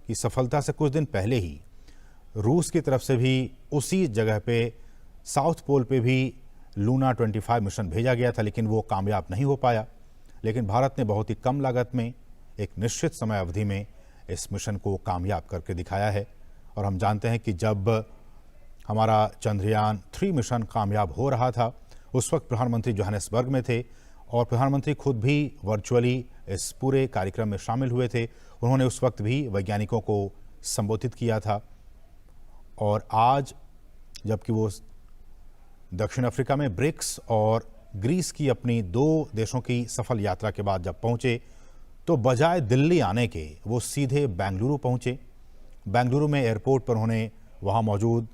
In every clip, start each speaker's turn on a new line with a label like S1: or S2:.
S1: कि सफलता से कुछ दिन पहले ही रूस की तरफ से भी उसी जगह पे साउथ पोल पे भी लूना 25 मिशन भेजा गया था, लेकिन वो कामयाब नहीं हो पाया। लेकिन भारत ने बहुत ही कम लागत में एक निश्चित समय अवधि में इस मिशन को कामयाब करके दिखाया है। और हम जानते हैं कि जब हमारा चंद्रयान 3 मिशन कामयाब हो रहा था, उस वक्त प्रधानमंत्री जोहानिसबर्ग में थे और प्रधानमंत्री खुद भी वर्चुअली इस पूरे कार्यक्रम में शामिल हुए थे। उन्होंने उस वक्त भी वैज्ञानिकों को संबोधित किया था। और आज जबकि वो दक्षिण अफ्रीका में ब्रिक्स और ग्रीस की अपनी 2 देशों की सफल यात्रा के बाद जब पहुंचे, तो बजाय दिल्ली आने के वो सीधे बेंगलुरु पहुंचे। बेंगलुरु में एयरपोर्ट पर उन्होंने वहां मौजूद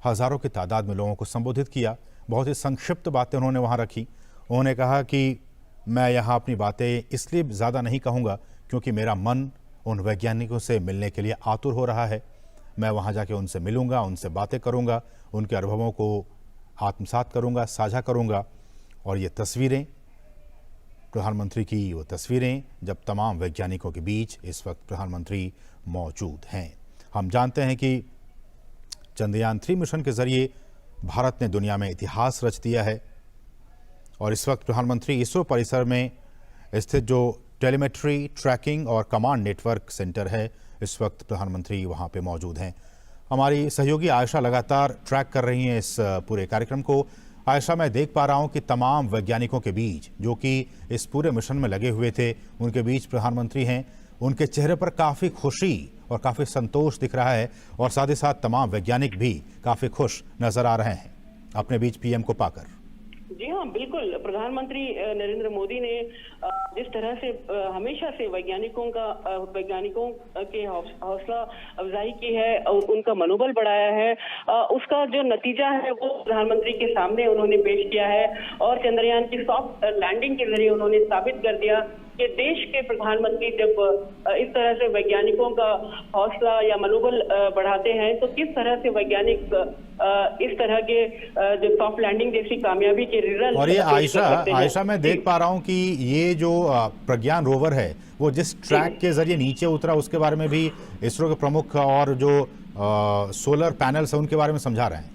S1: हज़ारों की तादाद में लोगों को संबोधित किया। बहुत ही संक्षिप्त बातें उन्होंने वहां रखी। उन्होंने कहा कि मैं यहाँ अपनी बातें इसलिए ज़्यादा नहीं कहूँगा क्योंकि मेरा मन उन वैज्ञानिकों से मिलने के लिए आतुर हो रहा है। मैं वहाँ जाके उनसे मिलूँगा, उनसे बातें करूँगा, उनके अनुभवों को आत्मसात करूँगा, साझा करूँगा। और ये तस्वीरें, प्रधानमंत्री की वो तस्वीरें जब तमाम वैज्ञानिकों के बीच इस वक्त प्रधानमंत्री मौजूद हैं। हम जानते हैं कि चंद्रयान 3 मिशन के जरिए भारत ने दुनिया में इतिहास रच दिया है। और इस वक्त प्रधानमंत्री इसरो परिसर में स्थित जो टेलीमेट्री, ट्रैकिंग और कमांड नेटवर्क सेंटर है, इस वक्त प्रधानमंत्री वहां पे मौजूद हैं। हमारी सहयोगी आयशा लगातार ट्रैक कर रही हैं इस पूरे कार्यक्रम को। आयशा, मैं देख पा रहा हूं कि तमाम वैज्ञानिकों के बीच जो कि इस पूरे मिशन में लगे हुए थे, उनके बीच प्रधानमंत्री हैं। उनके चेहरे पर काफ़ी खुशी और काफ़ी संतोष दिख रहा है और साथ ही साथ तमाम वैज्ञानिक भी काफ़ी खुश नजर आ रहे हैं अपने बीच पीएम को पाकर।
S2: जी हाँ, बिल्कुल। प्रधानमंत्री नरेंद्र मोदी ने जिस तरह से हमेशा से वैज्ञानिकों के हौसला अफजाई की है और उनका मनोबल बढ़ाया है, उसका जो नतीजा है वो प्रधानमंत्री के सामने उन्होंने पेश किया है। और चंद्रयान की सॉफ्ट लैंडिंग के जरिए उन्होंने साबित कर दिया कि देश के प्रधानमंत्री जब इस तरह से वैज्ञानिकों का हौसला या मनोबल बढ़ाते हैं, तो किस तरह से वैज्ञानिक इस तरह के जो सॉफ्ट लैंडिंग जैसी कामयाबी के रिजल्ट।
S1: और ये आयशा मैं देख पा रहा हूँ कि ये जो प्रज्ञान रोवर है वो जिस ट्रैक के जरिए नीचे उतरा, उसके बारे में भी इसरो के प्रमुख और जो सोलर पैनल्स है उनके बारे में समझा रहे हैं।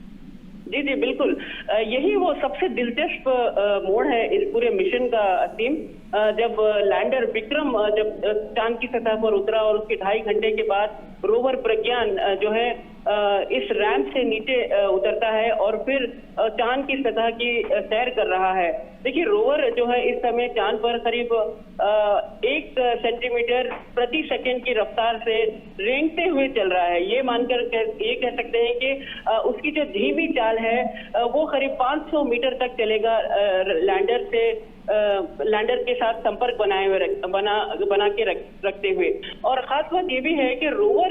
S2: जी जी बिल्कुल, यही वो सबसे दिलचस्प मोड़ है इस पूरे मिशन का थीम। जब लैंडर विक्रम जब चांद की सतह पर उतरा और उसके 2.5 घंटे के बाद रोवर प्रज्ञान जो है इस रैंप से नीचे उतरता है और फिर चांद की सतह की सैर कर रहा है। देखिए, रोवर जो है इस समय चांद पर करीब 1 सेंटीमीटर प्रति सेकंड की रफ्तार से रेंगते हुए चल रहा है। ये मानकर ये कह सकते हैं कि उसकी जो धीमी चाल है वो करीब 500 मीटर तक चलेगा लैंडर के साथ संपर्क बना के रखते हुए। और खास बात ये भी है कि रोवर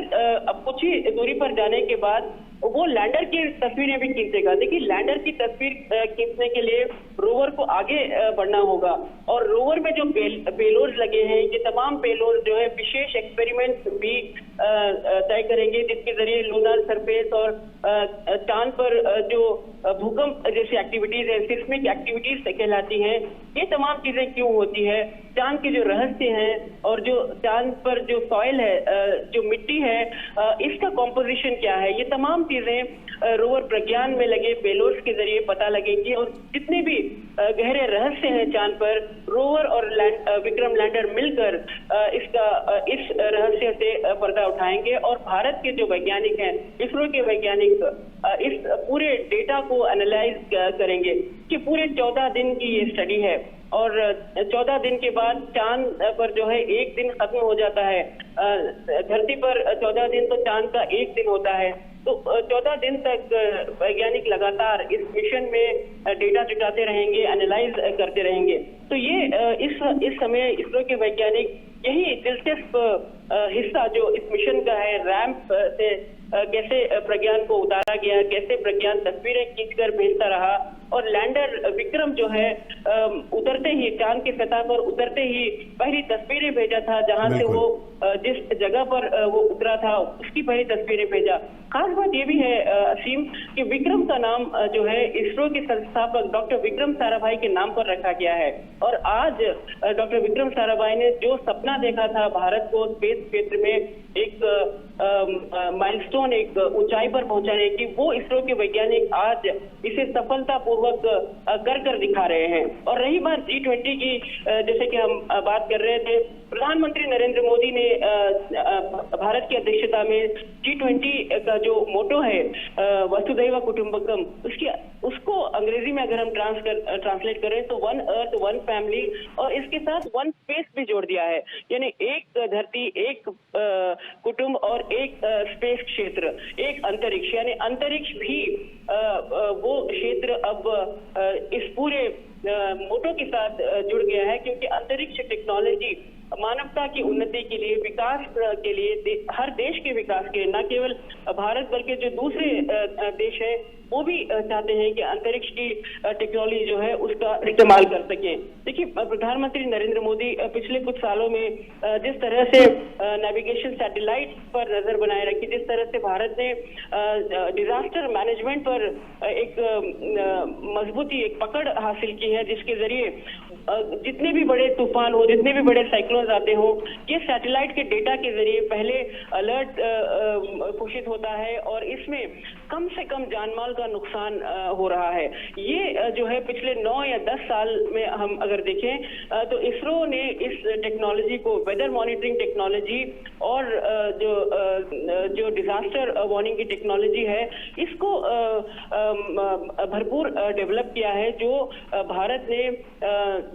S2: अब कुछ ही दूरी पर जाने के बाद वो लैंडर की तस्वीरें भी खींचेगा। देखिए, लैंडर की तस्वीर खींचने के लिए रोवर को आगे बढ़ना होगा और रोवर में जो पेलोड लगे हैं, ये तमाम पेलोड जो है विशेष एक्सपेरिमेंट भी तय करेंगे, जिसके जरिए लूनर सरफेस और चांद पर जो भूकंप जैसी एक्टिविटीज है, सिस्मिक एक्टिविटीज कहलाती हैं, ये तमाम चीजें क्यों होती है, चांद के जो रहस्य हैं और जो चांद पर जो सॉइल है, जो मिट्टी है, इसका कॉम्पोजिशन क्या है, ये तमाम चीजें रोवर प्रज्ञान में लगे पेलोड्स के जरिए पता लगेंगी। और जितने भी गहरे रहस्य हैं चांद पर, रोवर और विक्रम लैंडर मिलकर इस रहस्य से पर्दा उठाएंगे। और भारत के जो वैज्ञानिक हैं, इसरो के वैज्ञानिक इस पूरे डेटा को एनालाइज करेंगे कि पूरे 14 दिन की ये स्टडी है। और 14 दिन के बाद चांद पर जो है 1 दिन खत्म हो जाता है। धरती पर 14 दिन तो चांद का 1 दिन होता है। तो 14 दिन तक वैज्ञानिक लगातार इस मिशन में डेटा जुटाते रहेंगे, एनालाइज करते रहेंगे। तो ये इस समय इसरो के वैज्ञानिक यही दिलचस्प हिस्सा जो इस मिशन का है, रैंप से कैसे प्रज्ञान को उतारा गया, कैसे प्रज्ञान तस्वीरें खींचकर भेजता रहा और लैंडर विक्रम जो है उतरते ही चांद की सतह पर उतरते ही पहली तस्वीरें भेजा था, जहां से वो जिस जगह पर वो उतरा था उसकी पहली तस्वीरें भेजा। खास बात ये भी है असीम कि विक्रम का नाम जो है इसरो के संस्थापक डॉक्टर विक्रम साराभाई के नाम पर रखा गया है। और आज डॉक्टर विक्रम साराभाई ने जो सपना देखा था भारत को स्पेस क्षेत्र में एक माइलस्टोन, एक ऊंचाई पर पहुंचाने की, वो इसरो के वैज्ञानिक आज इसे सफलतापूर्वक कर दिखा रहे हैं। और रही बात G20 की, जैसे कि हम बात कर रहे थे, प्रधानमंत्री नरेंद्र मोदी ने भारत की अध्यक्षता में G20 का जो मोटो है वसुधैव कुटुंबकम, उसको अंग्रेजी में अगर हम ट्रांसलेट करें तो वन अर्थ वन फैमिली, और इसके साथ वन स्पेस भी जोड़ दिया है। यानी एक धरती, एक कुटुंब और एक स्पेस क्षेत्र, एक अंतरिक्ष, यानी अंतरिक्ष भी वो क्षेत्र अब इस पूरे मोटो के साथ जुड़ गया है, क्योंकि अंतरिक्ष टेक्नोलॉजी मानवता की उन्नति के लिए, विकास के लिए, हर देश के विकास के, न केवल भारत बल्कि जो दूसरे देश हैं वो भी चाहते हैं कि अंतरिक्ष की टेक्नोलॉजी जो है उसका इस्तेमाल कर सके। देखिए, प्रधानमंत्री नरेंद्र मोदी पिछले कुछ सालों में जिस तरह से नेविगेशन सैटेलाइट पर नजर बनाए रखी, जिस तरह से भारत ने डिजास्टर मैनेजमेंट पर एक मजबूती, एक पकड़ हासिल की है, जिसके जरिए जितने भी बड़े तूफान हो, जितने भी बड़े साइक्लोन आते हो, ये सैटेलाइट के डेटा के जरिए पहले अलर्ट घोषित होता है और इसमें कम से कम जानमाल का नुकसान हो रहा है। ये जो है पिछले 9 या 10 साल में हम अगर देखें तो इसरो ने इस टेक्नोलॉजी को, वेदर मॉनिटरिंग टेक्नोलॉजी और जो डिजास्टर वार्निंग की टेक्नोलॉजी है, इसको भरपूर डेवलप किया है, जो भारत ने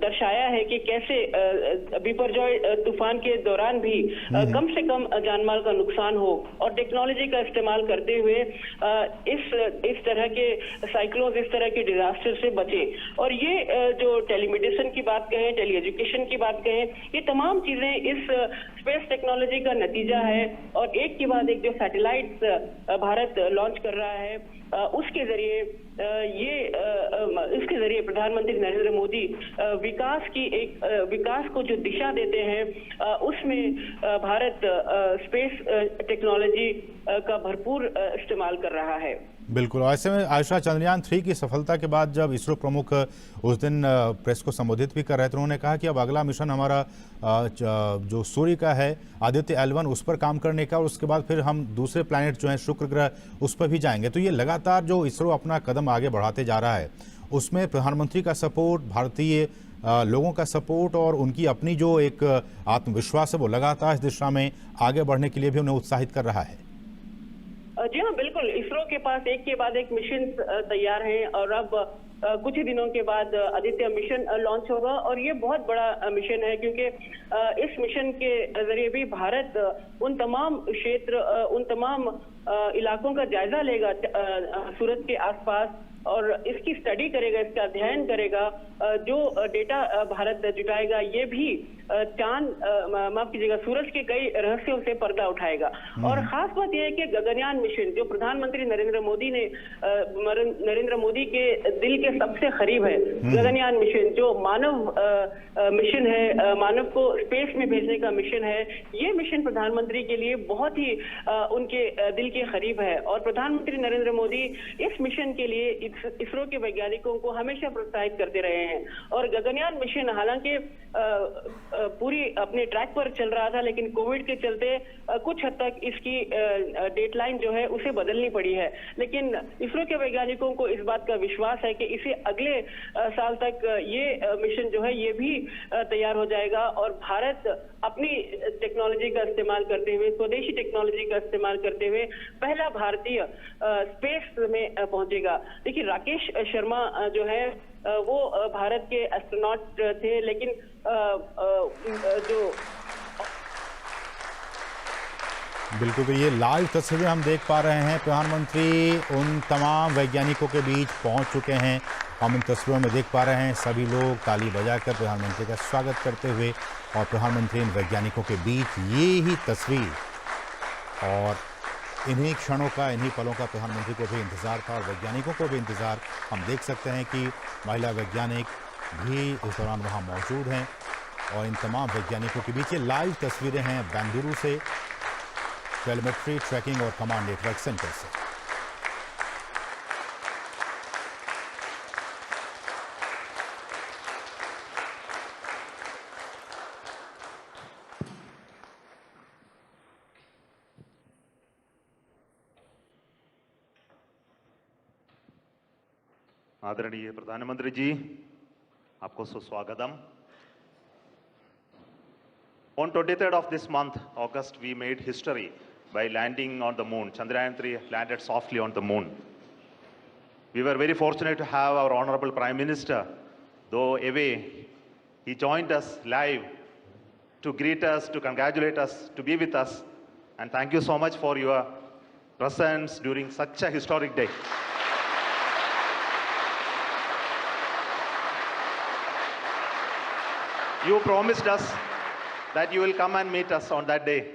S2: दर्शाया है कि कैसे बिपरजॉय तूफान के दौरान भी कम से कम जानमाल का नुकसान हो, और टेक्नोलॉजी का इस्तेमाल करते हुए इस तरह के साइक्लोन, इस तरह के डिजास्टर से बचे। और ये जो टेलीमेडिसिन की बात कहें, टेली एजुकेशन की बात कहें, ये तमाम चीजें इस स्पेस टेक्नोलॉजी का नतीजा है। और एक के बाद एक जो सैटेलाइट भारत लॉन्च कर रहा है, उसके जरिए इसके जरिए प्रधानमंत्री नरेंद्र मोदी विकास को जो दिशा देते हैं, उसमें भारत स्पेस टेक्नोलॉजी का भरपूर इस्तेमाल कर रहा है।
S1: बिल्कुल। ऐसे में आयशा, चंद्रयान 3 की सफलता के बाद जब इसरो प्रमुख उस दिन प्रेस को संबोधित भी कर रहे थे, उन्होंने कहा कि अब अगला मिशन हमारा जो सूर्य का है, आदित्य L1, उस पर काम करने का, और उसके बाद फिर हम दूसरे प्लैनेट जो है शुक्र ग्रह, उस पर भी जाएंगे। तो ये लगातार जो इसरो अपना कदम आगे बढ़ाते जा रहा है, उसमें प्रधानमंत्री का सपोर्ट, भारतीय लोगों का सपोर्ट और उनकी अपनी जो एक आत्मविश्वास है, वो लगातार इस दिशा में आगे बढ़ने के लिए भी उन्हें उत्साहित कर रहा है।
S2: जी हाँ, बिल्कुल। इसरो के पास एक के बाद एक मिशन तैयार हैं, और अब कुछ ही दिनों के बाद आदित्य मिशन लॉन्च होगा, और ये बहुत बड़ा मिशन है, क्योंकि इस मिशन के जरिए भी भारत उन तमाम क्षेत्र, उन तमाम इलाकों का जायजा लेगा सूरज के आसपास, और इसकी स्टडी करेगा, इसका अध्ययन करेगा। जो डेटा भारत जुटाएगा, ये भी चांद, माफ कीजिएगा, सूरज के कई रहस्यों से पर्दा उठाएगा। और खास बात यह है कि गगनयान मिशन, जो प्रधानमंत्री नरेंद्र मोदी के दिल के सबसे करीब है, गगनयान मिशन जो मानव मिशन है, मानव को स्पेस में भेजने का मिशन है, ये मिशन प्रधानमंत्री के लिए बहुत ही उनके दिल के करीब है। और प्रधानमंत्री नरेंद्र मोदी इस मिशन के लिए इसरो के वैज्ञानिकों को हमेशा प्रोत्साहित करते रहे हैं। और गगनयान मिशन हालांकि पूरी अपने ट्रैक पर चल रहा था, लेकिन कोविड के चलते कुछ हद तक इसकी डेडलाइन जो है उसे बदलनी पड़ी है। लेकिन इसरो के वैज्ञानिकों को इस बात का विश्वास है कि इसे अगले साल तक ये मिशन जो है ये भी तैयार हो जाएगा, और भारत अपनी टेक्नोलॉजी का इस्तेमाल करते हुए, स्वदेशी टेक्नोलॉजी का इस्तेमाल करते हुए पहला भारतीय स्पेस में पहुंचेगा। देखिए, राकेश शर्मा जो है वो भारत के एस्ट्रोनॉट थे, लेकिन जो
S1: बिल्कुल, तो ये लाइव तस्वीरें हम देख पा रहे हैं। प्रधानमंत्री उन तमाम वैज्ञानिकों के बीच पहुंच चुके हैं। हम इन तस्वीरों में देख पा रहे हैं सभी लोग ताली बजाकर प्रधानमंत्री का स्वागत करते हुए, और प्रधानमंत्री इन वैज्ञानिकों के बीच, ये ही तस्वीर और इन्हीं क्षणों का, इन्हीं पलों का प्रधानमंत्री को भी इंतजार था और वैज्ञानिकों को भी इंतजार। हम देख सकते हैं कि महिला वैज्ञानिक भी इस दौरान वहाँ मौजूद हैं, और इन तमाम वैज्ञानिकों के बीच ये लाइव तस्वीरें हैं बेंगलुरु से, टेलीमेट्री ट्रैकिंग और कमांड नेटवर्क सेंटर से।
S3: आदरणीय प्रधानमंत्री जी, आपको सुस्वागतम. On 23rd of this month, August, we made history by landing on the moon. Chandrayaan-3 landed softly on the moon. We were very fortunate to have our Honorable Prime Minister, though away, he joined us live to greet us, to congratulate us, to be with us. And thank you so much for your presence during such a historic day. You promised us that you will come and meet us on that day.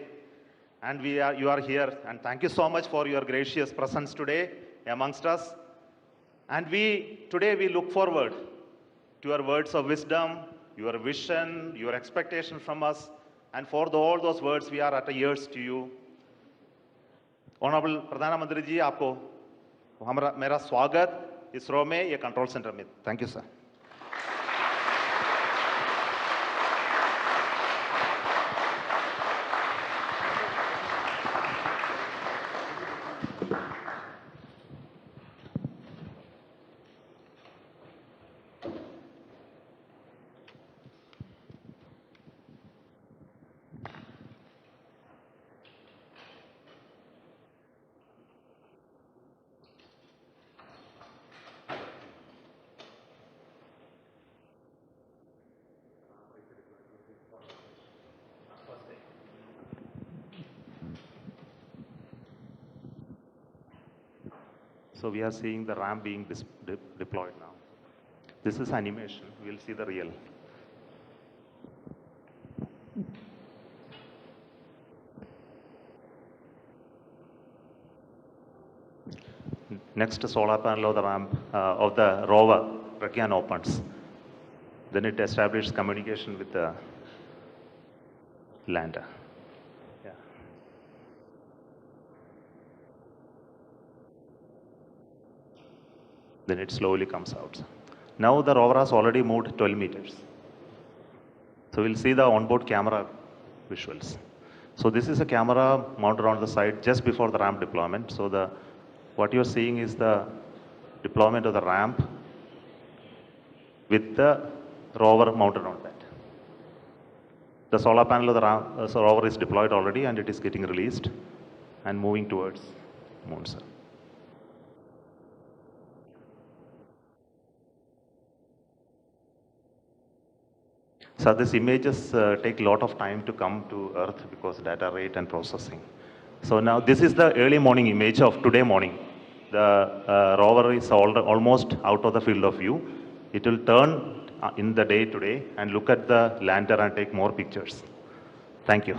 S3: And you are here. And thank you so much for your gracious presence today amongst us. And today we look forward to your words of wisdom, your vision, your expectation from us. And for all those words, we are at ears to you. Honorable प्रधानमंत्री जी, आपको मेरा स्वागत इस रो में, ये control centre में. Thank you, sir. So we are seeing the ramp being deployed now. This is animation. We'll see the real. Next solar panel of the ramp of the rover Pragyan opens. Then it establishes communication with the lander. Yeah. Then it slowly comes out. Now the rover has already moved 12 meters. So we'll see the onboard camera visuals. So this is a camera mounted on the side just before the ramp deployment. So what you're seeing is the deployment of the ramp with the rover mounted on that. The solar panel of the rover is deployed already and it is getting released and moving towards moon, sir. So these images take a lot of time to come to Earth because data rate and processing. So now this is the early morning image of today morning. The rover is almost out of the field of view. It will turn in the day today and look at the lander and take more pictures. Thank you.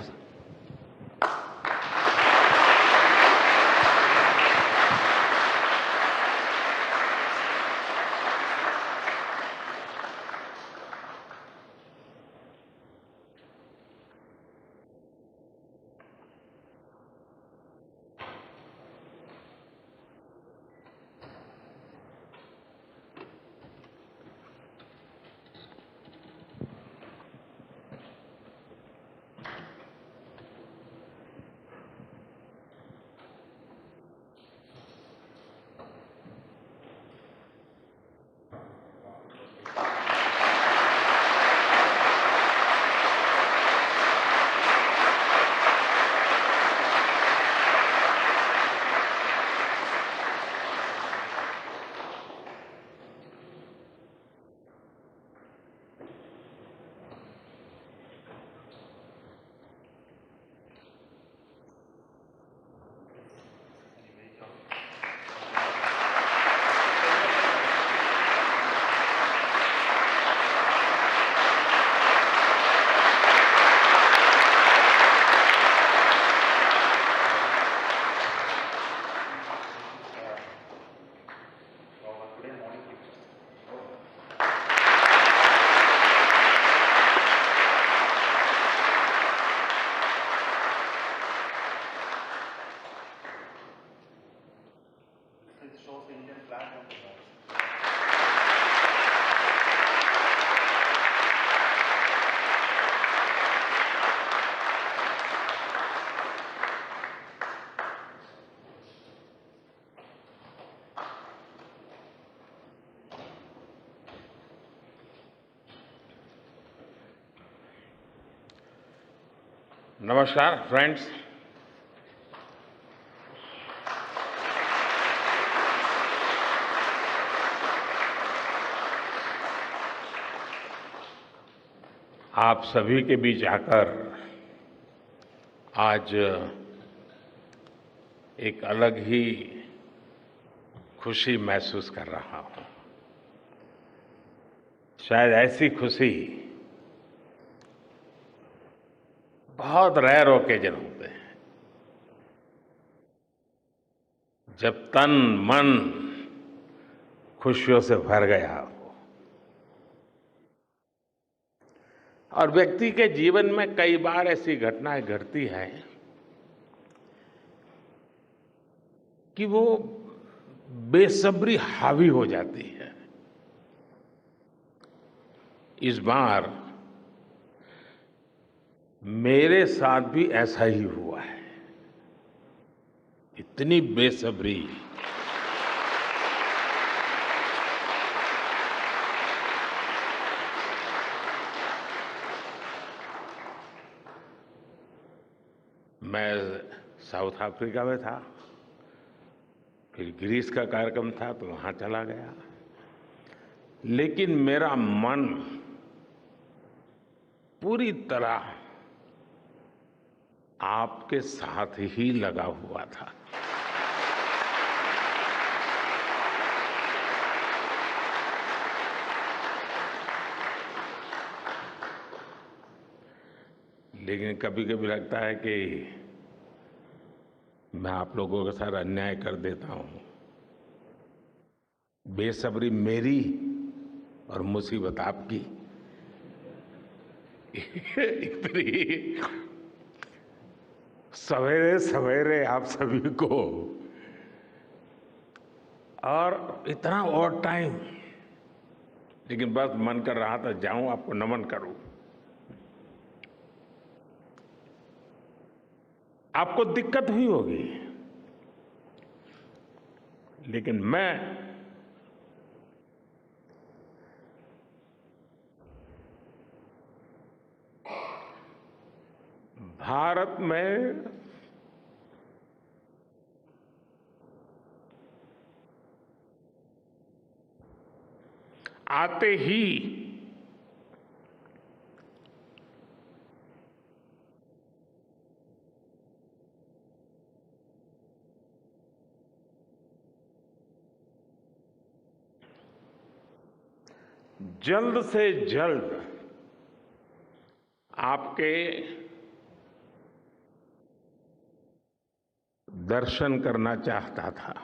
S4: नमस्कार friends. आप सभी के बीच आकर आज एक अलग ही खुशी महसूस कर रहा हूं। शायद ऐसी खुशी बहुत रेयर ओकेजन होते हैं जब तन मन खुशियों से भर गया हो। और व्यक्ति के जीवन में कई बार ऐसी घटनाएं घटती हैं कि वो बेसब्री हावी हो जाती है। इस बार मेरे साथ भी ऐसा ही हुआ है। इतनी बेसब्री, मैं साउथ अफ्रीका में था, फिर ग्रीस का कार्यक्रम था तो वहां चला गया, लेकिन मेरा मन पूरी तरह आपके साथ ही लगा हुआ था। लेकिन कभी कभी लगता है कि मैं आप लोगों के साथ अन्याय कर देता हूं। बेसब्री मेरी और मुसीबत आपकी। इतनी सवेरे सवेरे आप सभी को और इतना और टाइम, लेकिन बस मन कर रहा था जाऊं आपको नमन करूं। आपको दिक्कत हुई होगी, लेकिन मैं भारत में आते ही जल्द से जल्द आपके दर्शन करना चाहता था।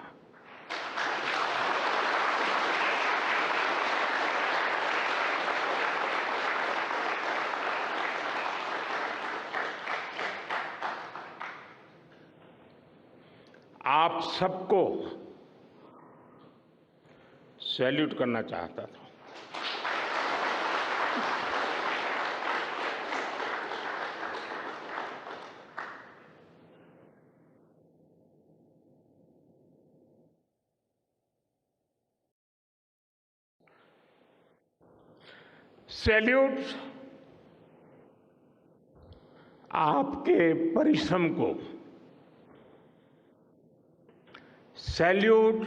S4: आप सबको सैल्यूट करना चाहता था। सैल्यूट आपके परिश्रम को, सैल्यूट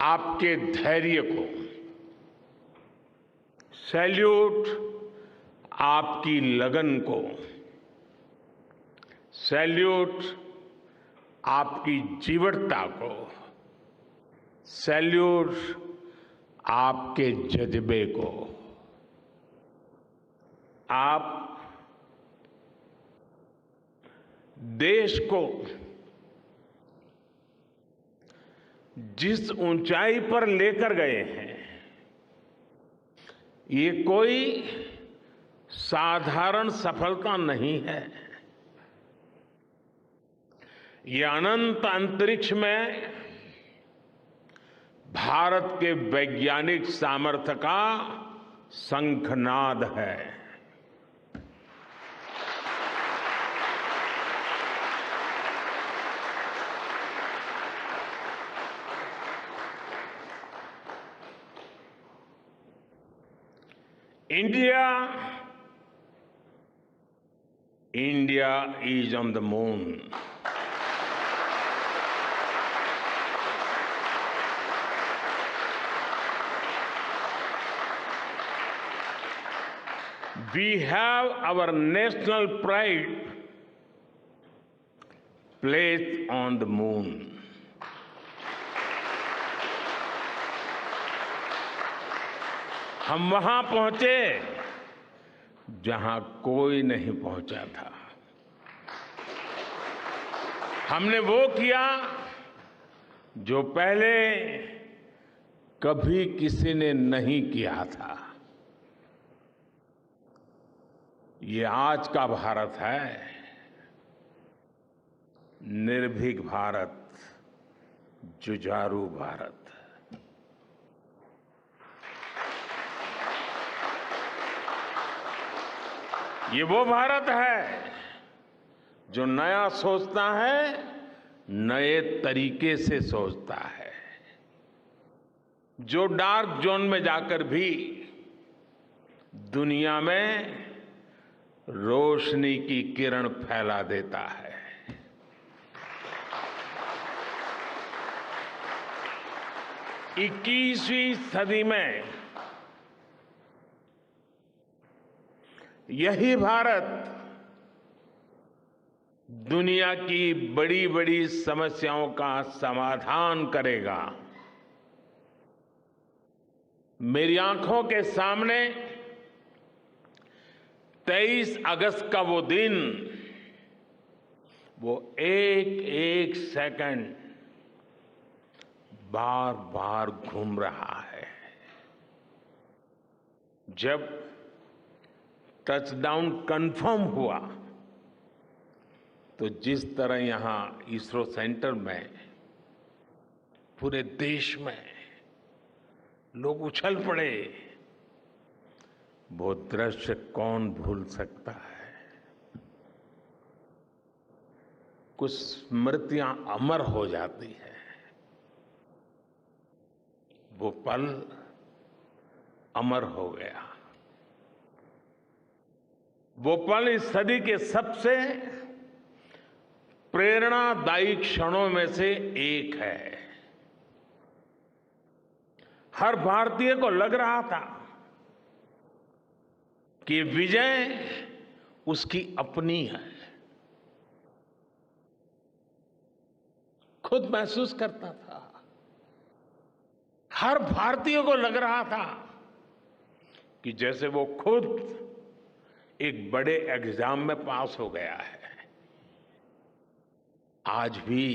S4: आपके धैर्य को, सैल्यूट आपकी लगन को, सैल्यूट आपकी जीवटता को, सैल्यूट आपके जज्बे को। आप देश को जिस ऊंचाई पर लेकर गए हैं, ये कोई साधारण सफलता नहीं है। ये अनंत अंतरिक्ष में भारत के वैज्ञानिक सामर्थ्य का शंखनाद है। India India is on the moon. We have our national pride placed on the moon. हम वहां पहुंचे जहां कोई नहीं पहुंचा था। हमने वो किया जो पहले कभी किसी ने नहीं किया था। ये आज का भारत है, निर्भीक भारत, जुझारू भारत। ये वो भारत है जो नया सोचता है, नए तरीके से सोचता है, जो डार्क जोन में जाकर भी दुनिया में रोशनी की किरण फैला देता है। इक्कीसवीं सदी में यही भारत दुनिया की बड़ी बड़ी समस्याओं का समाधान करेगा। मेरी आंखों के सामने 23 अगस्त का वो दिन, वो एक एक सेकंड बार बार घूम रहा है। जब टचडाउन कंफर्म हुआ तो जिस तरह यहां इसरो सेंटर में पूरे देश में लोग उछल पड़े, वो दृश्य कौन भूल सकता है। कुछ स्मृतियां अमर हो जाती है। वो पल अमर हो गया। वो पल इस सदी के सबसे प्रेरणादायी क्षणों में से एक है। हर भारतीय को लग रहा था कि विजय उसकी अपनी है। खुद महसूस करता था। हर भारतीय को लग रहा था कि जैसे वो खुद एक बड़े एग्जाम में पास हो गया है। आज भी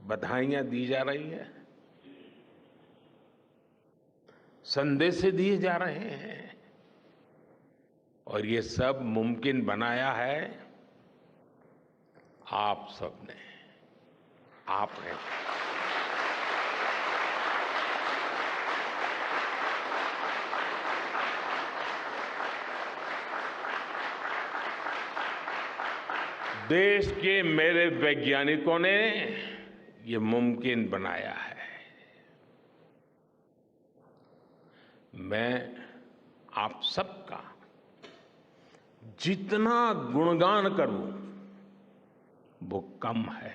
S4: बधाइयां दी जा रही हैं, संदेश दिए जा रहे हैं, और ये सब मुमकिन बनाया है आप सबने, आपने। देश के मेरे वैज्ञानिकों ने ये मुमकिन बनाया है। मैं आप सबका जितना गुणगान करूं वो कम है।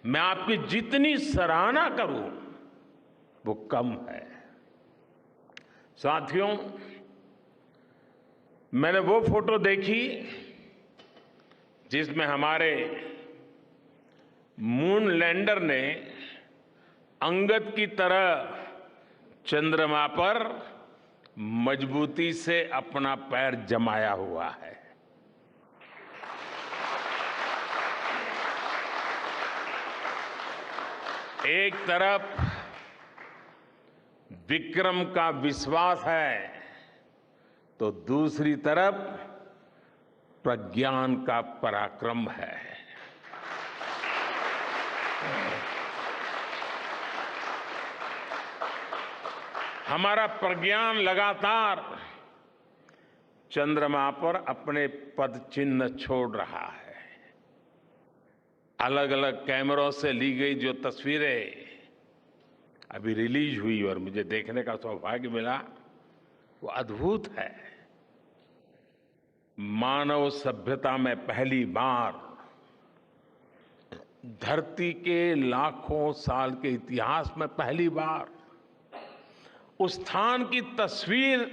S4: मैं आपकी जितनी सराहना करूं वो कम है। साथियों, मैंने वो फोटो देखी जिसमें हमारे मून लैंडर ने अंगद की तरह चंद्रमा पर मजबूती से अपना पैर जमाया हुआ है। एक तरफ विक्रम का विश्वास है तो दूसरी तरफ प्रज्ञान का पराक्रम है। हमारा प्रज्ञान लगातार चंद्रमा पर अपने पद चिन्ह छोड़ रहा है। अलग अलग कैमरों से ली गई जो तस्वीरें अभी रिलीज हुई और मुझे देखने का सौभाग्य मिला, वो अद्भुत है। मानव सभ्यता में पहली बार धरती के लाखों साल के इतिहास में पहली बार उस स्थान की तस्वीर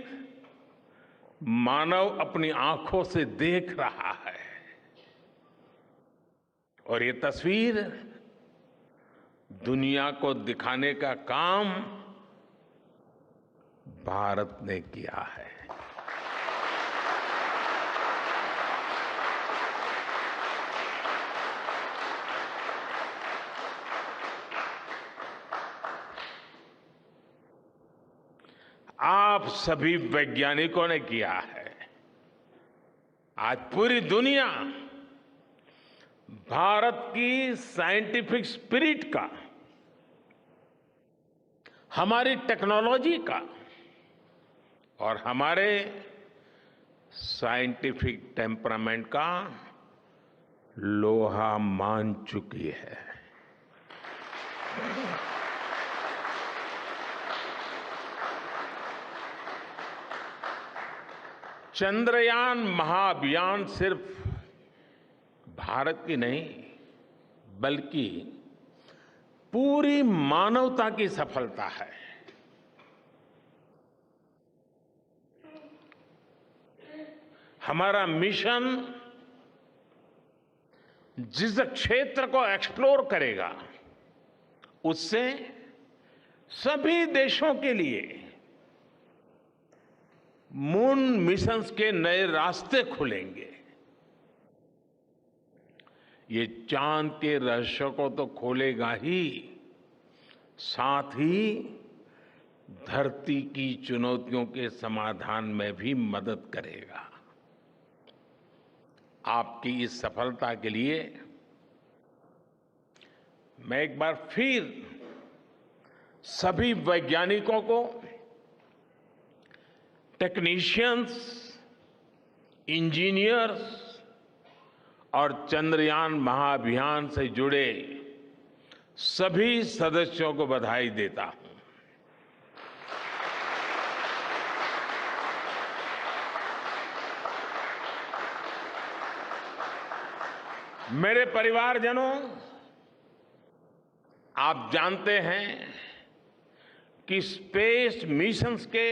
S4: मानव अपनी आंखों से देख रहा है। और ये तस्वीर दुनिया को दिखाने का काम भारत ने किया है। आप सभी वैज्ञानिकों ने किया है। आज पूरी दुनिया भारत की साइंटिफिक स्पिरिट का, हमारी टेक्नोलॉजी का और हमारे साइंटिफिक टेम्परामेंट का लोहा मान चुकी है। चंद्रयान महाअभियान सिर्फ भारत की नहीं बल्कि पूरी मानवता की सफलता है। हमारा मिशन जिस क्षेत्र को एक्सप्लोर करेगा उससे सभी देशों के लिए मून मिशंस के नए रास्ते खुलेंगे। ये चांद के रहस्य को तो खोलेगा ही, साथ ही धरती की चुनौतियों के समाधान में भी मदद करेगा। आपकी इस सफलता के लिए मैं एक बार फिर सभी वैज्ञानिकों को, टेक्नीशियंस, इंजीनियर्स और चंद्रयान महाअभियान से जुड़े सभी सदस्यों को बधाई देता हूं। मेरे परिवारजनों, आप जानते हैं कि स्पेस मिशंस के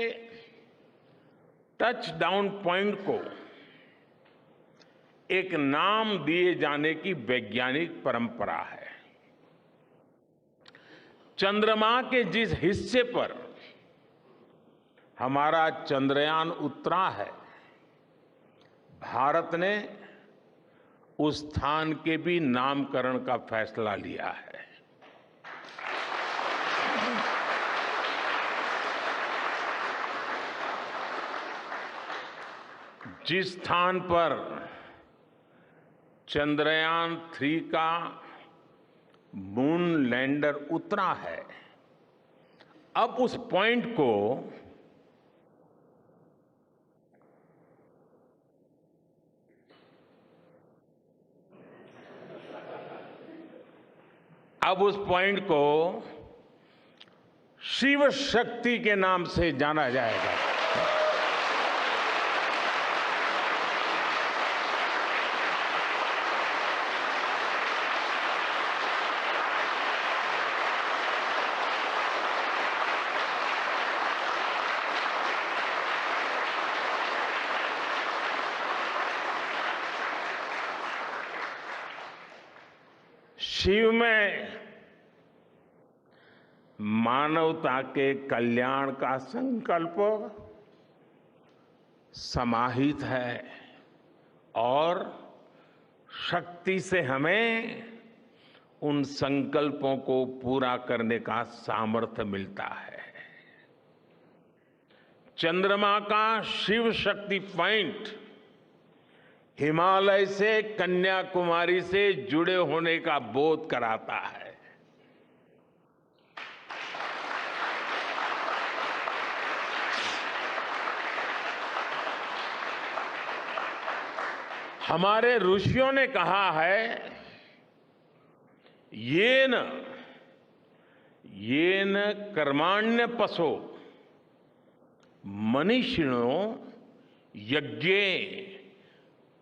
S4: टच डाउन पॉइंट को एक नाम दिए जाने की वैज्ञानिक परंपरा है। चंद्रमा के जिस हिस्से पर हमारा चंद्रयान उतरा है, भारत ने उस स्थान के भी नामकरण का फैसला लिया है। जिस स्थान पर चंद्रयान 3 का मून लैंडर उतरा है, अब उस पॉइंट को शिव शक्ति के नाम से जाना जाएगा। शिव में मानवता के कल्याण का संकल्प समाहित है और शक्ति से हमें उन संकल्पों को पूरा करने का सामर्थ्य मिलता है। चंद्रमा का शिव शक्ति पॉइंट हिमालय से कन्याकुमारी से जुड़े होने का बोध कराता है। हमारे ऋषियों ने कहा है, येन कर्माण्य पशो मनीषिणो यज्ञे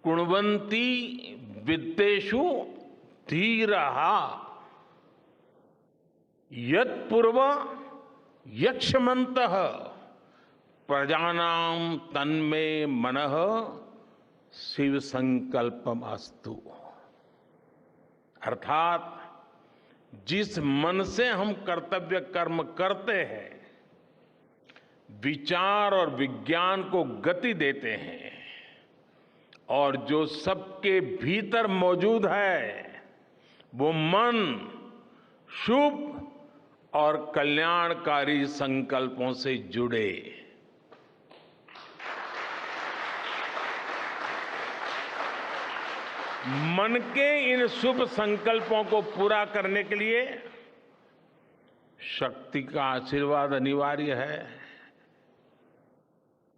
S4: कुण्वन्ति वित्तेषु धीरः यत्पूर्व यक्ष्मन्तः प्रजानां तन्मे मनः शिव संकल्पमस्तु। अर्थात जिस मन से हम कर्तव्य कर्म करते हैं, विचार और विज्ञान को गति देते हैं और जो सबके भीतर मौजूद है, वो मन शुभ और कल्याणकारी संकल्पों से जुड़े। मन के इन शुभ संकल्पों को पूरा करने के लिए शक्ति का आशीर्वाद अनिवार्य है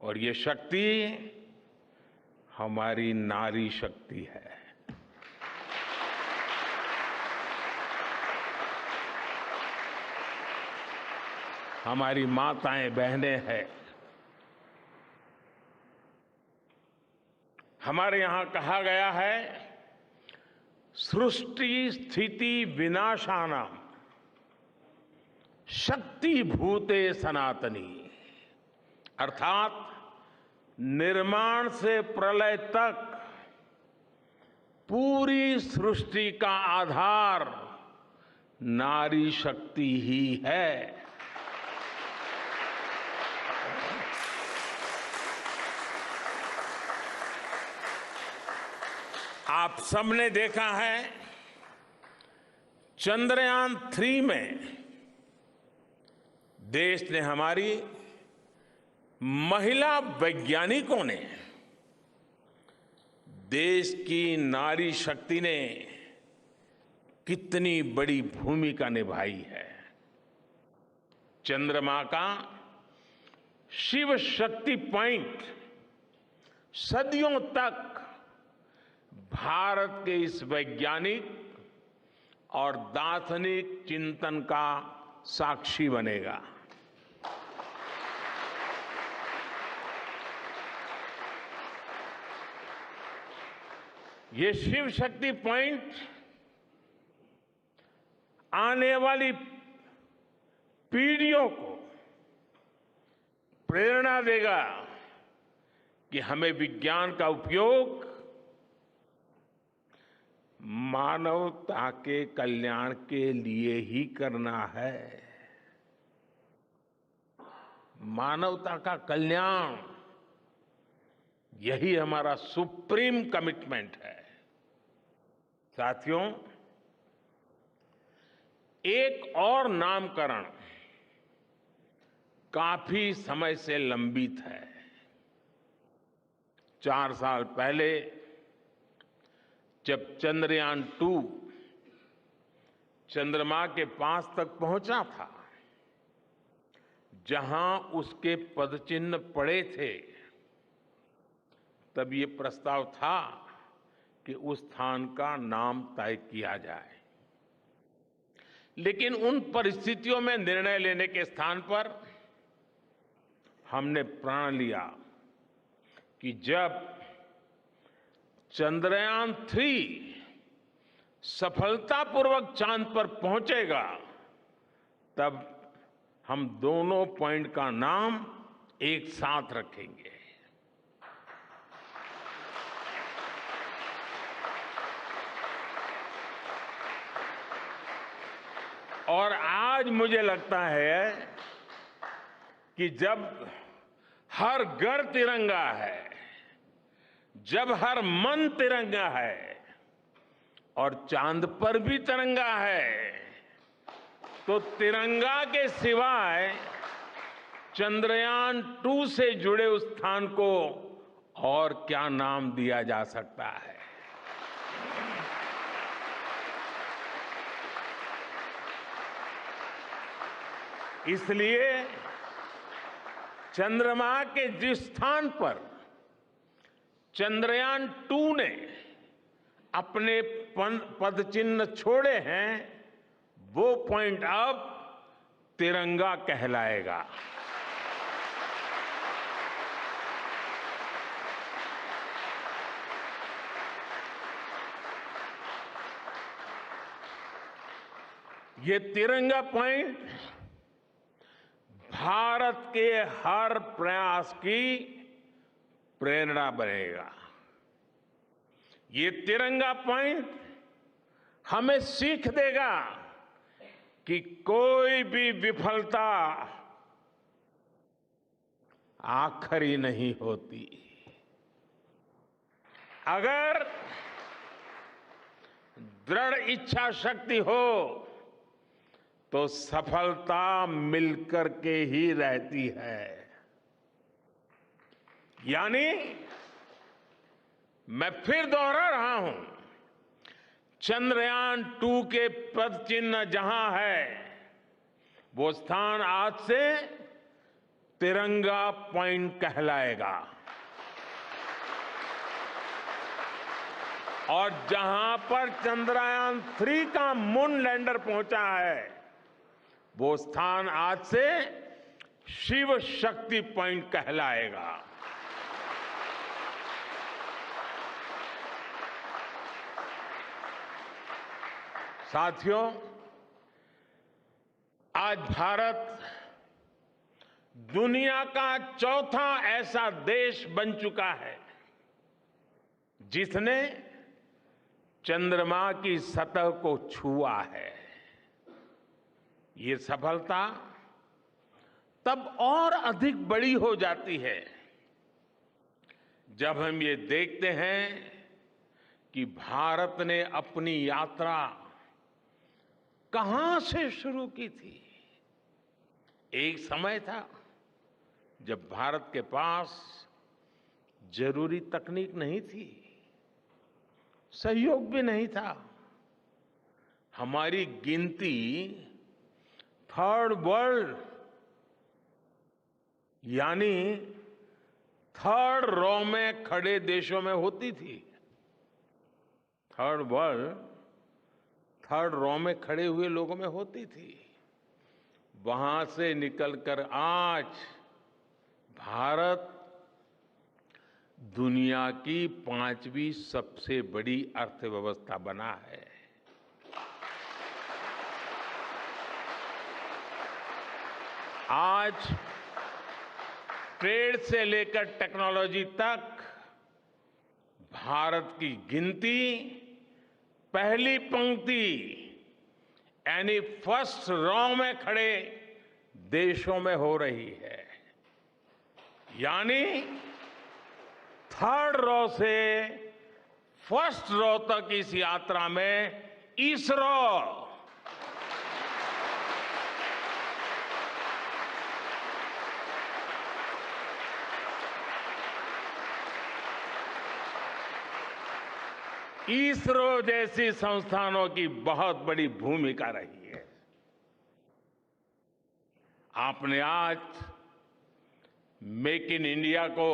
S4: और ये शक्ति हमारी नारी शक्ति है। हमारी माताएं बहनें हैं। हमारे यहां कहा गया है, सृष्टि स्थिति विनाशानां शक्ति भूते सनातनी। अर्थात निर्माण से प्रलय तक पूरी सृष्टि का आधार नारी शक्ति ही है। आप सबने देखा है, चंद्रयान 3 में देश ने, हमारी महिला वैज्ञानिकों ने, देश की नारी शक्ति ने कितनी बड़ी भूमिका निभाई है। चंद्रमा का शिव शक्ति पॉइंट सदियों तक भारत के इस वैज्ञानिक और दार्शनिक चिंतन का साक्षी बनेगा। ये शिव शक्ति पॉइंट आने वाली पीढ़ियों को प्रेरणा देगा कि हमें विज्ञान का उपयोग मानवता के कल्याण के लिए ही करना है। मानवता का कल्याण, यही हमारा सुप्रीम कमिटमेंट है। साथियों, एक और नामकरण काफी समय से लंबित है। 4 साल पहले जब चंद्रयान 2 चंद्रमा के पास तक पहुंचा था, जहां उसके पदचिन्ह पड़े थे, तब ये प्रस्ताव था कि उस स्थान का नाम तय किया जाए। लेकिन उन परिस्थितियों में निर्णय लेने के स्थान पर हमने प्रण लिया कि जब चंद्रयान 3 सफलतापूर्वक चांद पर पहुंचेगा, तब हम दोनों पॉइंट का नाम एक साथ रखेंगे। और आज मुझे लगता है कि जब हर घर तिरंगा है, जब हर मन तिरंगा है और चांद पर भी तिरंगा है, तो तिरंगा के सिवाय चंद्रयान 2 से जुड़े उस स्थान को और क्या नाम दिया जा सकता है। इसलिए चंद्रमा के जिस स्थान पर चंद्रयान 2 ने अपने पदचिन्ह छोड़े हैं, वो पॉइंट अब तिरंगा कहलाएगा। ये तिरंगा पॉइंट भारत के हर प्रयास की प्रेरणा बनेगा। ये तिरंगा पॉइंट हमें सीख देगा कि कोई भी विफलता आखिरी नहीं होती। अगर दृढ़ इच्छा शक्ति हो तो सफलता मिलकर के ही रहती है। यानी मैं फिर दोहरा रहा हूं, चंद्रयान 2 के पद चिन्ह जहां है, वो स्थान आज से तिरंगा पॉइंट कहलाएगा। और जहां पर चंद्रयान 3 का मून लैंडर पहुंचा है, वो स्थान आज से शिव शक्ति पॉइंट कहलाएगा। साथियों, आज भारत दुनिया का चौथा ऐसा देश बन चुका है जिसने चंद्रमा की सतह को छुआ है। ये सफलता तब और अधिक बड़ी हो जाती है जब हम ये देखते हैं कि भारत ने अपनी यात्रा कहां से शुरू की थी। एक समय था जब भारत के पास जरूरी तकनीक नहीं थी, सहयोग भी नहीं था। हमारी गिनती थर्ड वर्ल्ड यानी थर्ड रॉ में खड़े देशों में होती थी। थर्ड वर्ल्ड थर्ड रॉ में खड़े हुए लोगों में होती थी। वहां से निकलकर आज भारत दुनिया की 5वीं सबसे बड़ी अर्थव्यवस्था बना है। आज ट्रेड से लेकर टेक्नोलॉजी तक भारत की गिनती पहली पंक्ति यानी फर्स्ट रॉ में खड़े देशों में हो रही है। यानी थर्ड रॉ से फर्स्ट रॉ तक इस यात्रा में इसरो जैसी संस्थानों की बहुत बड़ी भूमिका रही है। आपने आज मेक इन इंडिया को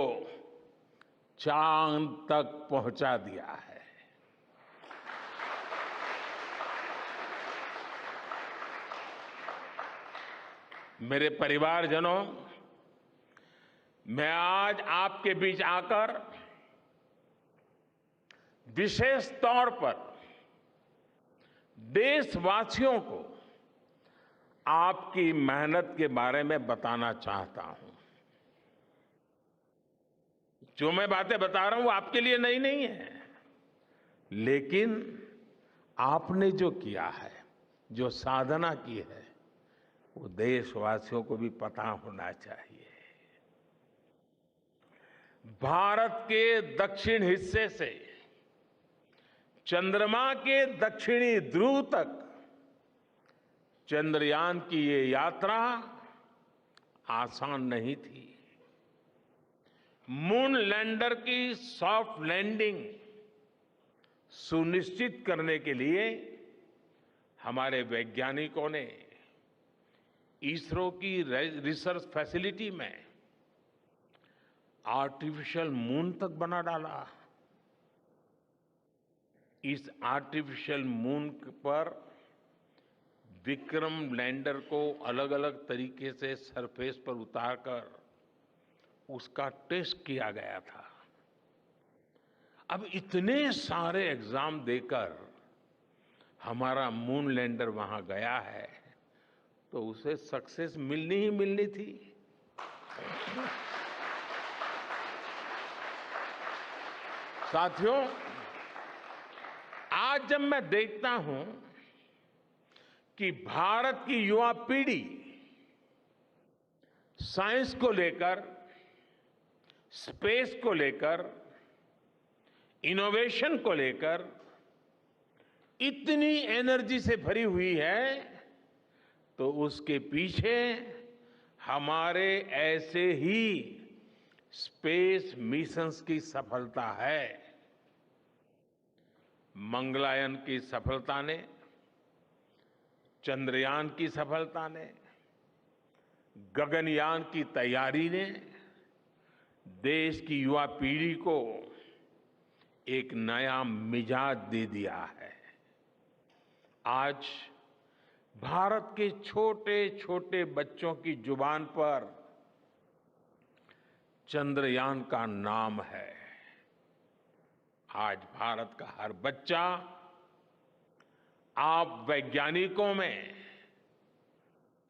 S4: चांद तक पहुंचा दिया है। मेरे परिवारजनों, मैं आज आपके बीच आकर विशेष तौर पर देशवासियों को आपकी मेहनत के बारे में बताना चाहता हूं। जो मैं बातें बता रहा हूं वो आपके लिए नई नहीं है, लेकिन आपने जो किया है, जो साधना की है, वो देशवासियों को भी पता होना चाहिए। भारत के दक्षिण हिस्से से चंद्रमा के दक्षिणी ध्रुव तक चंद्रयान की ये यात्रा आसान नहीं थी। मून लैंडर की सॉफ्ट लैंडिंग सुनिश्चित करने के लिए हमारे वैज्ञानिकों ने इसरो की रिसर्च फैसिलिटी में आर्टिफिशियल मून तक बना डाला। इस आर्टिफिशियल मून पर विक्रम लैंडर को अलग अलग तरीके से सरफेस पर उतारकर उसका टेस्ट किया गया था। अब इतने सारे एग्जाम देकर हमारा मून लैंडर वहां गया है तो उसे सक्सेस मिलनी ही मिलनी थी। साथियों, आज जब मैं देखता हूं कि भारत की युवा पीढ़ी साइंस को लेकर, स्पेस को लेकर, इनोवेशन को लेकर इतनी एनर्जी से भरी हुई है, तो उसके पीछे हमारे ऐसे ही स्पेस मिशंस की सफलता है। मंगलयान की सफलता ने, चंद्रयान की सफलता ने, गगनयान की तैयारी ने देश की युवा पीढ़ी को एक नया मिजाज दे दिया है। आज भारत के छोटे छोटे बच्चों की जुबान पर चंद्रयान का नाम है। आज भारत का हर बच्चा आप वैज्ञानिकों में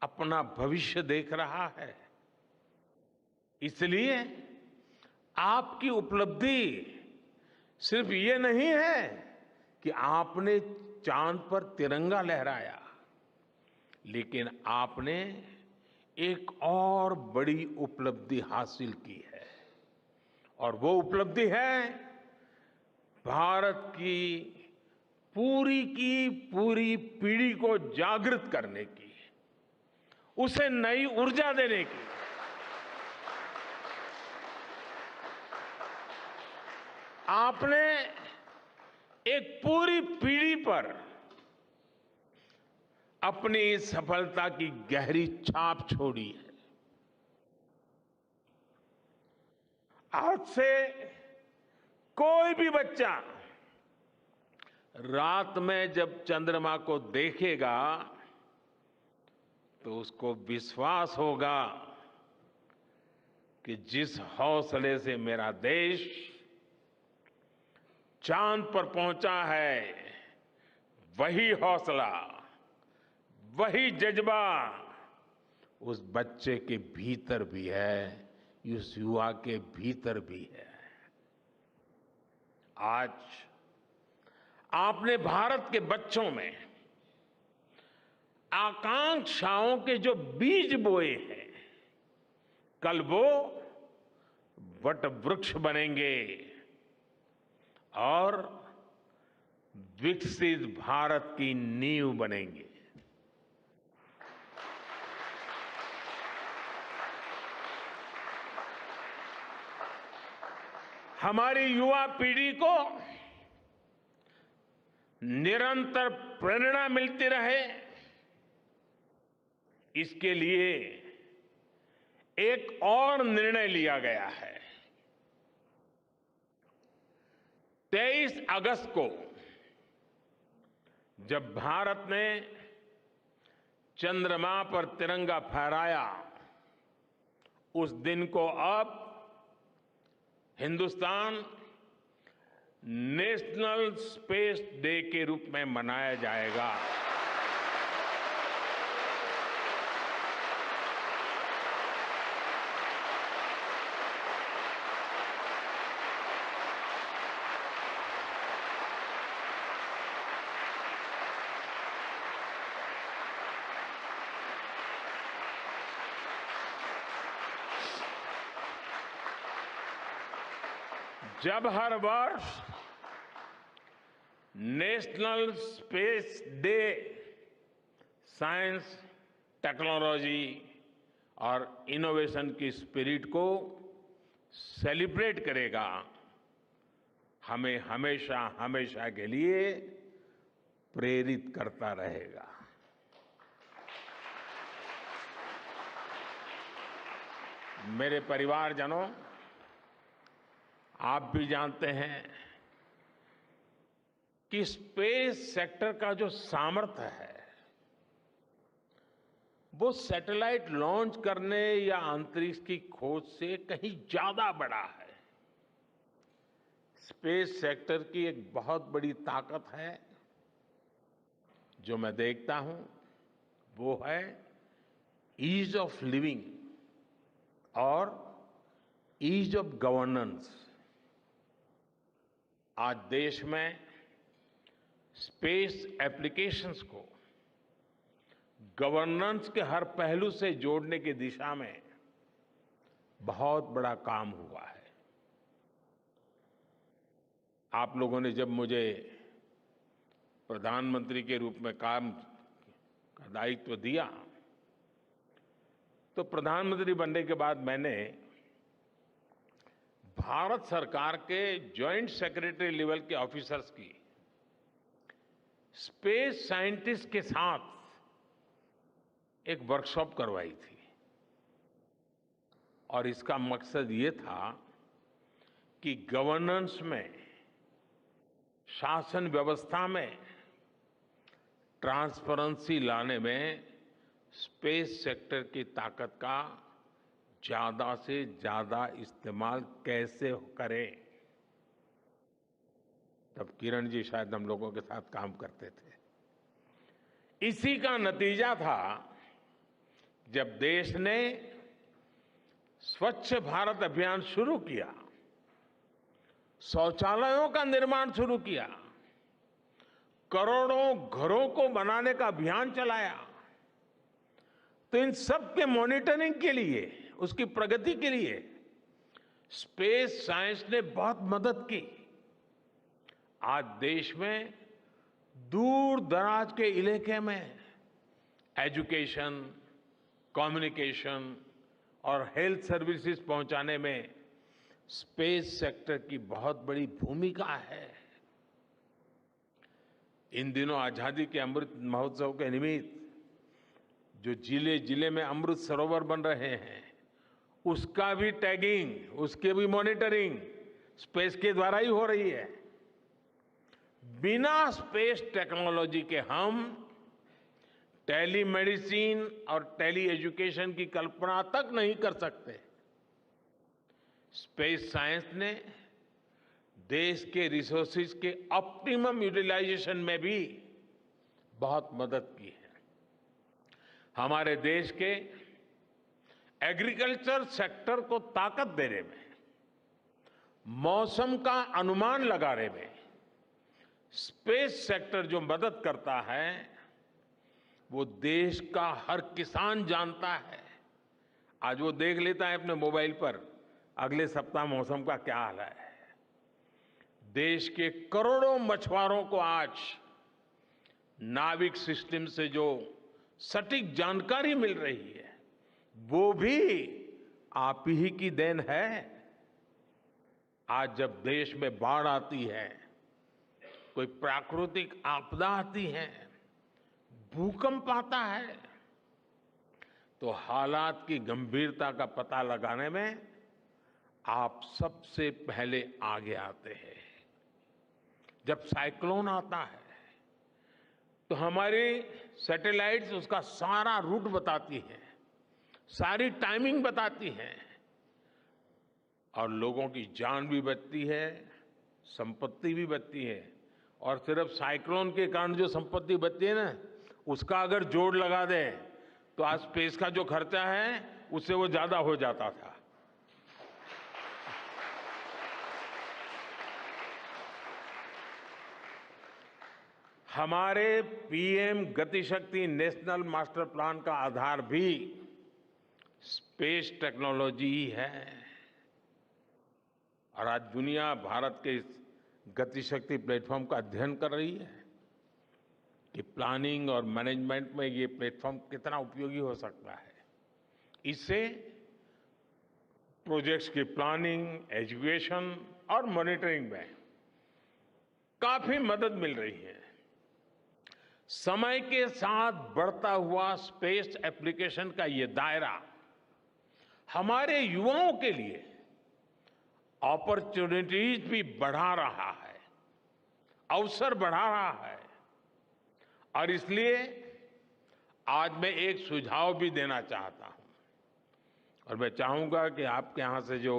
S4: अपना भविष्य देख रहा है। इसलिए आपकी उपलब्धि सिर्फ ये नहीं है कि आपने चांद पर तिरंगा लहराया, लेकिन आपने एक और बड़ी उपलब्धि हासिल की है, और वो उपलब्धि है भारत की पूरी पीढ़ी को जागृत करने की, उसे नई ऊर्जा देने की। आपने एक पूरी पीढ़ी पर अपनी इस सफलता की गहरी छाप छोड़ी है। आज से कोई भी बच्चा रात में जब चंद्रमा को देखेगा तो उसको विश्वास होगा कि जिस हौसले से मेरा देश चांद पर पहुंचा है, वही हौसला, वही जज्बा उस बच्चे के भीतर भी है, उस युवा के भीतर भी है। आज आपने भारत के बच्चों में आकांक्षाओं के जो बीज बोए हैं, कल वो वट वृक्ष बनेंगे और विकसित भारत की नींव बनेंगे। हमारी युवा पीढ़ी को निरंतर प्रेरणा मिलती रहे, इसके लिए एक और निर्णय लिया गया है। 23 अगस्त को जब भारत ने चंद्रमा पर तिरंगा फहराया, उस दिन को अब हिंदुस्तान नेशनल स्पेस डे के रूप में मनाया जाएगा। जब हर वर्ष national space day science, technology और इनोवेशन की स्पिरिट को सेलिब्रेट करेगा, हमें हमेशा हमेशा के लिए प्रेरित करता रहेगा। मेरे परिवारजनों, आप भी जानते हैं कि स्पेस सेक्टर का जो सामर्थ्य है, वो सैटेलाइट लॉन्च करने या अंतरिक्ष की खोज से कहीं ज्यादा बड़ा है। स्पेस सेक्टर की एक बहुत बड़ी ताकत है जो मैं देखता हूं वो है ईज ऑफ लिविंग और ईज ऑफ गवर्नेंस। आज देश में स्पेस एप्लीकेशंस को गवर्नेंस के हर पहलू से जोड़ने की दिशा में बहुत बड़ा काम हुआ है। आप लोगों ने जब मुझे प्रधानमंत्री के रूप में काम का दायित्व दिया तो प्रधानमंत्री बनने के बाद मैंने भारत सरकार के जॉइंट सेक्रेटरी लेवल के ऑफिसर्स की स्पेस साइंटिस्ट के साथ एक वर्कशॉप करवाई थी और इसका मकसद ये था कि गवर्नेंस में, शासन व्यवस्था में ट्रांसपेरेंसी लाने में स्पेस सेक्टर की ताकत का ज्यादा से ज्यादा इस्तेमाल कैसे करें। तब किरण जी शायद हम लोगों के साथ काम करते थे। इसी का नतीजा था जब देश ने स्वच्छ भारत अभियान शुरू किया, शौचालयों का निर्माण शुरू किया, करोड़ों घरों को बनाने का अभियान चलाया। तो इन सब के मॉनिटरिंग के लिए, उसकी प्रगति के लिए स्पेस साइंस ने बहुत मदद की। आज देश में दूर दराज के इलाके में एजुकेशन, कम्युनिकेशन और हेल्थ सर्विसेज पहुंचाने में स्पेस सेक्टर की बहुत बड़ी भूमिका है। इन दिनों आजादी के अमृत महोत्सव के निमित्त जो जिले जिले में अमृत सरोवर बन रहे हैं, उसका भी टैगिंग, उसके भी मॉनिटरिंग स्पेस के द्वारा ही हो रही है। बिना स्पेस टेक्नोलॉजी के हम टेलीमेडिसिन और टेली एजुकेशन की कल्पना तक नहीं कर सकते। स्पेस साइंस ने देश के रिसोर्सेज के ऑप्टिमम यूटिलाइजेशन में भी बहुत मदद की है। हमारे देश के एग्रीकल्चर सेक्टर को ताकत देने में, मौसम का अनुमान लगाने में स्पेस सेक्टर जो मदद करता है वो देश का हर किसान जानता है। आज वो देख लेता है अपने मोबाइल पर अगले सप्ताह मौसम का क्या हाल है। देश के करोड़ों मछुआरों को आज नाविक सिस्टम से जो सटीक जानकारी मिल रही है वो भी आप ही की देन है। आज जब देश में बाढ़ आती है, कोई प्राकृतिक आपदा आती है, भूकंप आता है, तो हालात की गंभीरता का पता लगाने में आप सबसे पहले आगे आते हैं। जब साइक्लोन आता है तो हमारी सैटेलाइट्स उसका सारा रूट बताती हैं, सारी टाइमिंग बताती हैं और लोगों की जान भी बचती है, संपत्ति भी बचती है। और सिर्फ साइक्लोन के कारण जो संपत्ति बचती है ना, उसका अगर जोड़ लगा दे तो आज स्पेस का जो खर्चा है उससे वो ज्यादा हो जाता था। हमारे पीएम गति शक्ति नेशनल मास्टर प्लान का आधार भी स्पेस टेक्नोलॉजी ही है। और आज दुनिया भारत के इस गति शक्ति प्लेटफॉर्म का अध्ययन कर रही है कि प्लानिंग और मैनेजमेंट में ये प्लेटफॉर्म कितना उपयोगी हो सकता है। इससे प्रोजेक्ट्स की प्लानिंग, एजुकेशन और मॉनिटरिंग में काफी मदद मिल रही है। समय के साथ बढ़ता हुआ स्पेस एप्लीकेशन का ये दायरा हमारे युवाओं के लिए अपॉर्चुनिटीज भी बढ़ा रहा है, अवसर बढ़ा रहा है। और इसलिए आज मैं एक सुझाव भी देना चाहता हूं और मैं चाहूंगा कि आपके यहां से जो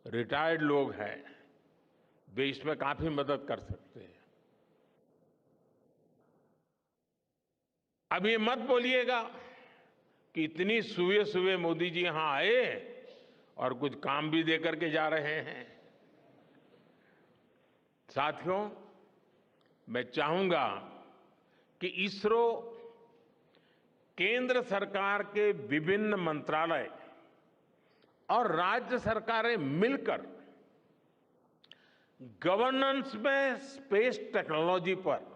S4: रिटायर्ड लोग हैं वे इसमें काफी मदद कर सकते हैं। अब ये मत बोलिएगा कि इतनी सुबह सुबह मोदी जी यहां आए और कुछ काम भी दे करके जा रहे हैं। साथियों, मैं चाहूंगा कि इसरो, केंद्र सरकार के विभिन्न मंत्रालय और राज्य सरकारें मिलकर गवर्नेंस में स्पेस टेक्नोलॉजी पर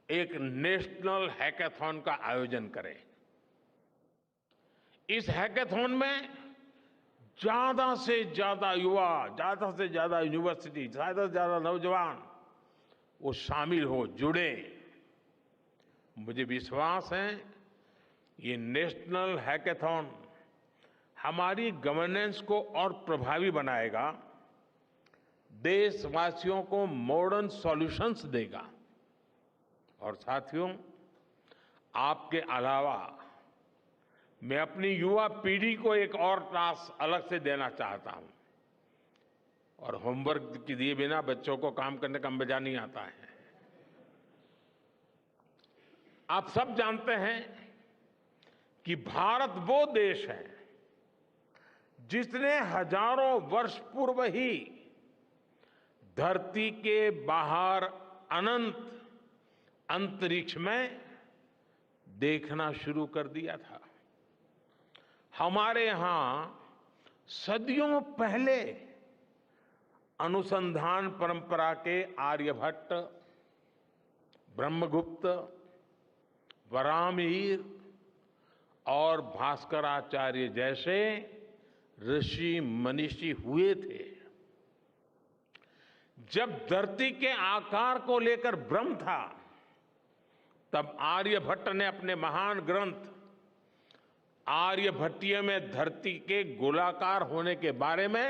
S4: एक नेशनल हैकाथॉन का आयोजन करें। इस हैकाथॉन में ज्यादा से ज्यादा युवा, ज्यादा से ज्यादा यूनिवर्सिटी, ज्यादा से ज्यादा नौजवान वो शामिल हो, जुड़े। मुझे विश्वास है ये नेशनल हैकाथॉन हमारी गवर्नेंस को और प्रभावी बनाएगा, देशवासियों को मॉडर्न सॉल्यूशंस देगा। और साथियों, आपके अलावा मैं अपनी युवा पीढ़ी को एक और टास्क अलग से देना चाहता हूं। और होमवर्क के दिए बिना बच्चों को काम करने का मजा नहीं आता है। आप सब जानते हैं कि भारत वो देश है जिसने हजारों वर्ष पूर्व ही धरती के बाहर अनंत अंतरिक्ष में देखना शुरू कर दिया था। हमारे यहां सदियों पहले अनुसंधान परंपरा के आर्यभट्ट, ब्रह्मगुप्त, वराहमिहिर और भास्कराचार्य जैसे ऋषि मनीषी हुए थे। जब धरती के आकार को लेकर भ्रम था, तब आर्यभट्ट ने अपने महान ग्रंथ आर्यभट्टीय में धरती के गोलाकार होने के बारे में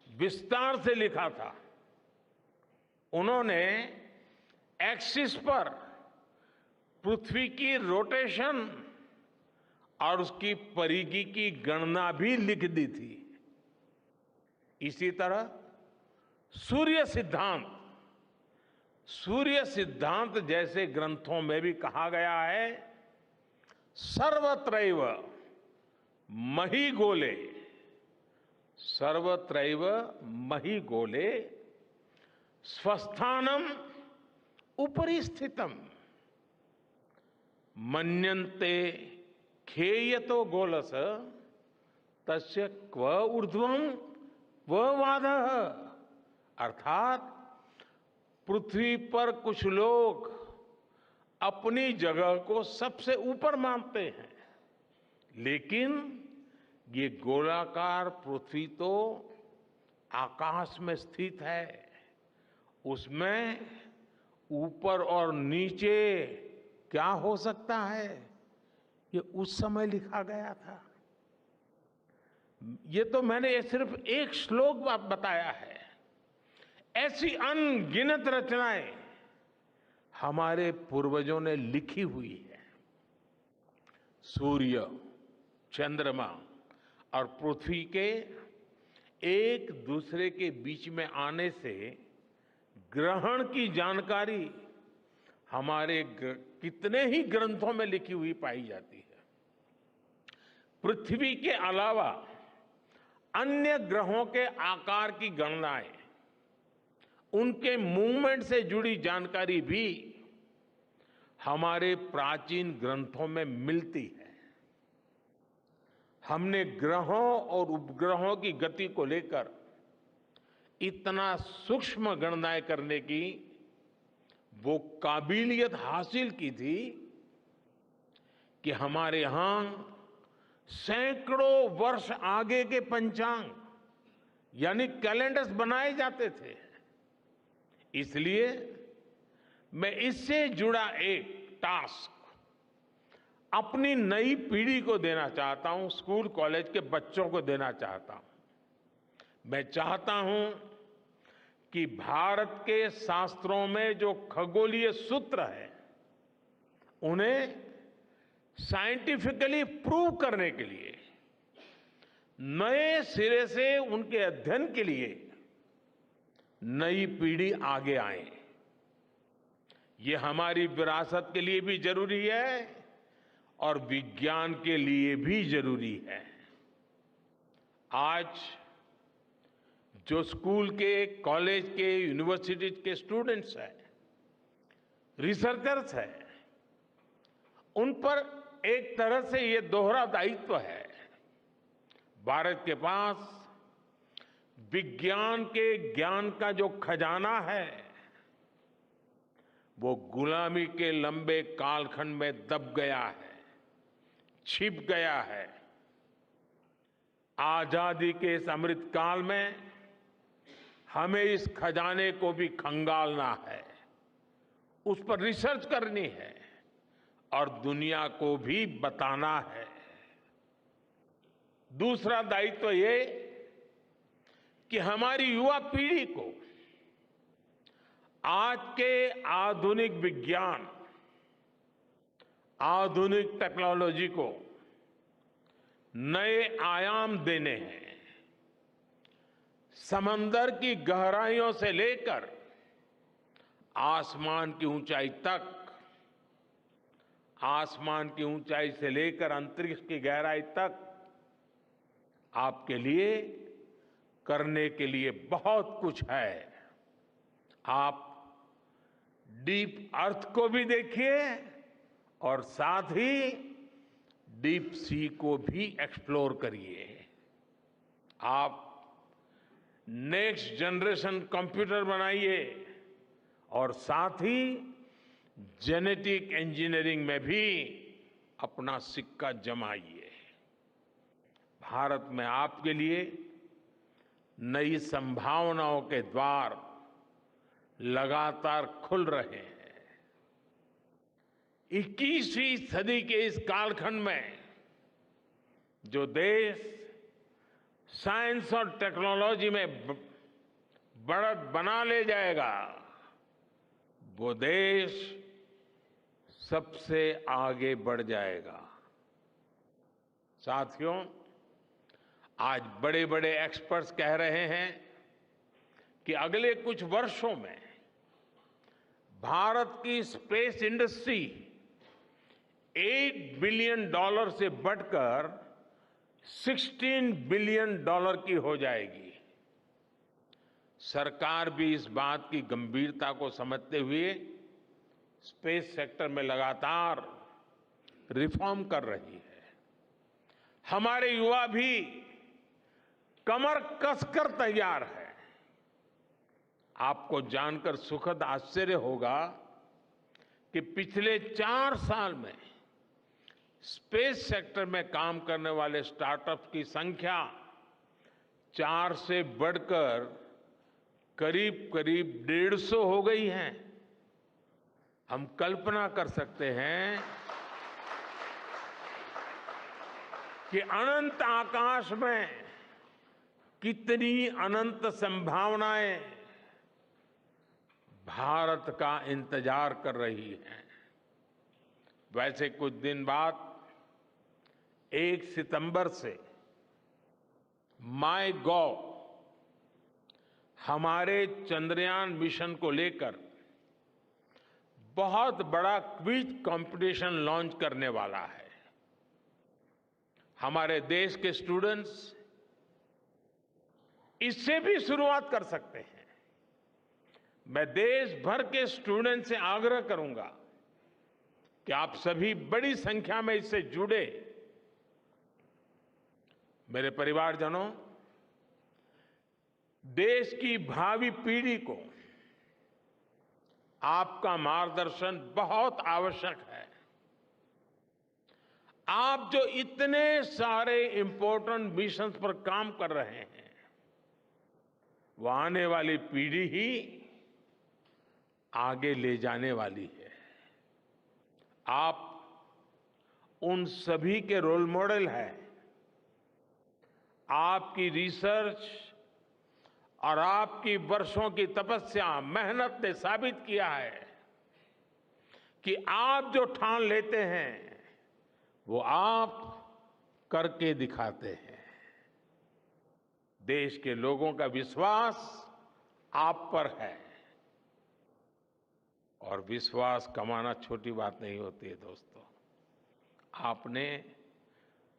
S4: विस्तार से लिखा था। उन्होंने एक्सिस पर पृथ्वी की रोटेशन और उसकी परिधि की गणना भी लिख दी थी। इसी तरह सूर्य सिद्धांत जैसे ग्रंथों में भी कहा गया है, सर्वत्रैव महिगोले, सर्वत्रैव महिगोले स्वस्थानम उपरि स्थितम मन्यन्ते खेयतो गोलस तस्य क्व ऊर्ध्वं क्व वादः। अर्थात पृथ्वी पर कुछ लोग अपनी जगह को सबसे ऊपर मानते हैं, लेकिन ये गोलाकार पृथ्वी तो आकाश में स्थित है, उसमें ऊपर और नीचे क्या हो सकता है, ये उस समय लिखा गया था। ये तो मैंने सिर्फ एक श्लोक बताया है। ऐसी अनगिनत रचनाएं हमारे पूर्वजों ने लिखी हुई है। सूर्य, चंद्रमा और पृथ्वी के एक दूसरे के बीच में आने से ग्रहण की जानकारी हमारे कितने ही ग्रंथों में लिखी हुई पाई जाती है। पृथ्वी के अलावा अन्य ग्रहों के आकार की गणनाएं, उनके मूवमेंट से जुड़ी जानकारी भी हमारे प्राचीन ग्रंथों में मिलती है। हमने ग्रहों और उपग्रहों की गति को लेकर इतना सूक्ष्म गणनाएं करने की वो काबिलियत हासिल की थी कि हमारे यहां सैकड़ों वर्ष आगे के पंचांग यानी कैलेंडर्स बनाए जाते थे। इसलिए मैं इससे जुड़ा एक टास्क अपनी नई पीढ़ी को देना चाहता हूं, स्कूल कॉलेज के बच्चों को देना चाहता हूं। मैं चाहता हूं कि भारत के शास्त्रों में जो खगोलीय सूत्र है, उन्हें साइंटिफिकली प्रूव करने के लिए, नए सिरे से उनके अध्ययन के लिए नई पीढ़ी आगे आए। ये हमारी विरासत के लिए भी जरूरी है और विज्ञान के लिए भी जरूरी है। आज जो स्कूल के, कॉलेज के, यूनिवर्सिटी के स्टूडेंट्स हैं, रिसर्चर्स हैं, उन पर एक तरह से ये दोहरा दायित्व है। भारत के पास विज्ञान के ज्ञान का जो खजाना है वो गुलामी के लंबे कालखंड में दब गया है, छिप गया है। आजादी के इस अमृत काल में हमें इस खजाने को भी खंगालना है, उस पर रिसर्च करनी है और दुनिया को भी बताना है। दूसरा दायित्व ये कि हमारी युवा पीढ़ी को आज के आधुनिक विज्ञान, आधुनिक टेक्नोलॉजी को नए आयाम देने हैं। समंदर की गहराइयों से लेकर आसमान की ऊंचाई तक, आसमान की ऊंचाई से लेकर अंतरिक्ष की गहराई तक आपके लिए करने के लिए बहुत कुछ है। आप डीप अर्थ को भी देखिए और साथ ही डीप सी को भी एक्सप्लोर करिए। आप नेक्स्ट जनरेशन कंप्यूटर बनाइए और साथ ही जेनेटिक इंजीनियरिंग में भी अपना सिक्का जमाइए। भारत में आपके लिए नई संभावनाओं के द्वार लगातार खुल रहे हैं। 21वीं सदी के इस कालखंड में जो देश साइंस और टेक्नोलॉजी में बढ़त बना ले जाएगा, वो देश सबसे आगे बढ़ जाएगा। साथियों, आज बड़े बड़े एक्सपर्ट्स कह रहे हैं कि अगले कुछ वर्षों में भारत की स्पेस इंडस्ट्री $8 बिलियन से बढ़कर $16 बिलियन की हो जाएगी। सरकार भी इस बात की गंभीरता को समझते हुए स्पेस सेक्टर में लगातार रिफॉर्म कर रही है। हमारे युवा भी कमर कसकर तैयार है। आपको जानकर सुखद आश्चर्य होगा कि पिछले 4 साल में स्पेस सेक्टर में काम करने वाले स्टार्टअप्स की संख्या 4 से बढ़कर करीब करीब 150 हो गई है। हम कल्पना कर सकते हैं कि अनंत आकाश में कितनी अनंत संभावनाएं भारत का इंतजार कर रही हैं। वैसे कुछ दिन बाद 1 सितंबर से MyGov हमारे चंद्रयान मिशन को लेकर बहुत बड़ा क्विज कंपटीशन लॉन्च करने वाला है। हमारे देश के स्टूडेंट्स इससे भी शुरुआत कर सकते हैं। मैं देश भर के स्टूडेंट से आग्रह करूंगा कि आप सभी बड़ी संख्या में इससे जुड़े। मेरे परिवारजनों, देश की भावी पीढ़ी को आपका मार्गदर्शन बहुत आवश्यक है। आप जो इतने सारे इंपॉर्टेंट मिशंस पर काम कर रहे हैं, वो आने वाली पीढ़ी ही आगे ले जाने वाली है। आप उन सभी के रोल मॉडल हैं। आपकी रिसर्च और आपकी वर्षों की तपस्या, मेहनत ने साबित किया है कि आप जो ठान लेते हैं वो आप करके दिखाते हैं। देश के लोगों का विश्वास आप पर है और विश्वास कमाना छोटी बात नहीं होती है दोस्तों। आपने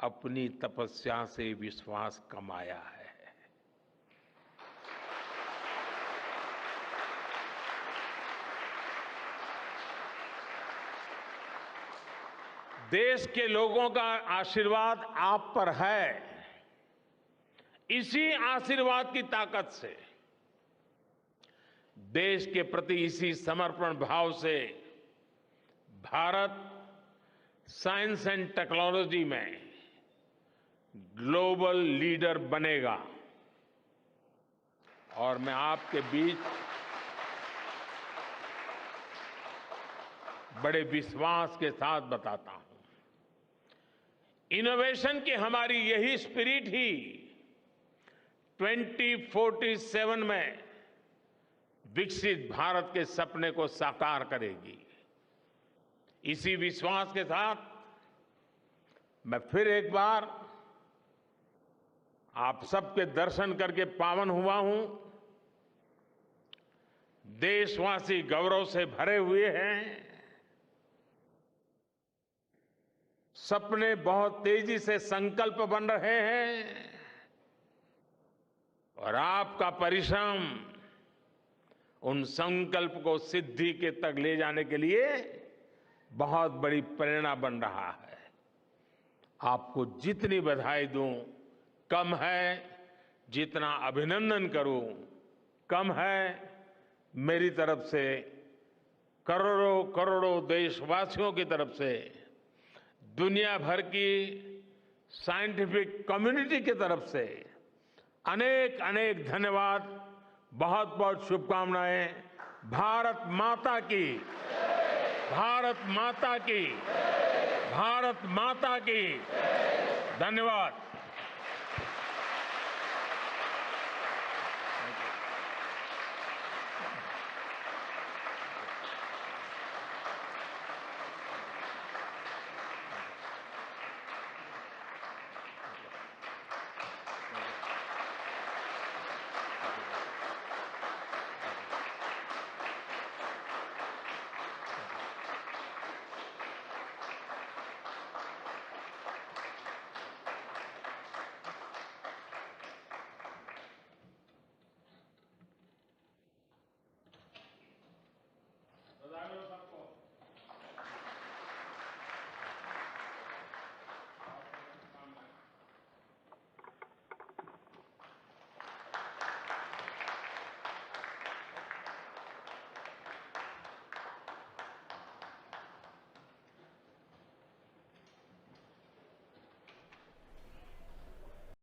S4: अपनी तपस्या से विश्वास कमाया है। देश के लोगों का आशीर्वाद आप पर है। इसी आशीर्वाद की ताकत से, देश के प्रति इसी समर्पण भाव से भारत साइंस एंड टेक्नोलॉजी में ग्लोबल लीडर बनेगा। और मैं आपके बीच बड़े विश्वास के साथ बताता हूं, इनोवेशन की हमारी यही स्पिरिट ही 2047 में विकसित भारत के सपने को साकार करेगी। इसी विश्वास के साथ मैं फिर एक बार आप सबके दर्शन करके पावन हुआ हूं। देशवासी गौरव से भरे हुए हैं। सपने बहुत तेजी से संकल्प बन रहे हैं और आपका परिश्रम उन संकल्प को सिद्धि के तक ले जाने के लिए बहुत बड़ी प्रेरणा बन रहा है। आपको जितनी बधाई दूं कम है, जितना अभिनंदन करूं कम है। मेरी तरफ से करोड़ों करोड़ों देशवासियों की तरफ से, दुनिया भर की साइंटिफिक कम्युनिटी की तरफ से अनेक अनेक धन्यवाद, बहुत बहुत शुभकामनाएं। भारत माता की, भारत माता की, भारत माता की। धन्यवाद।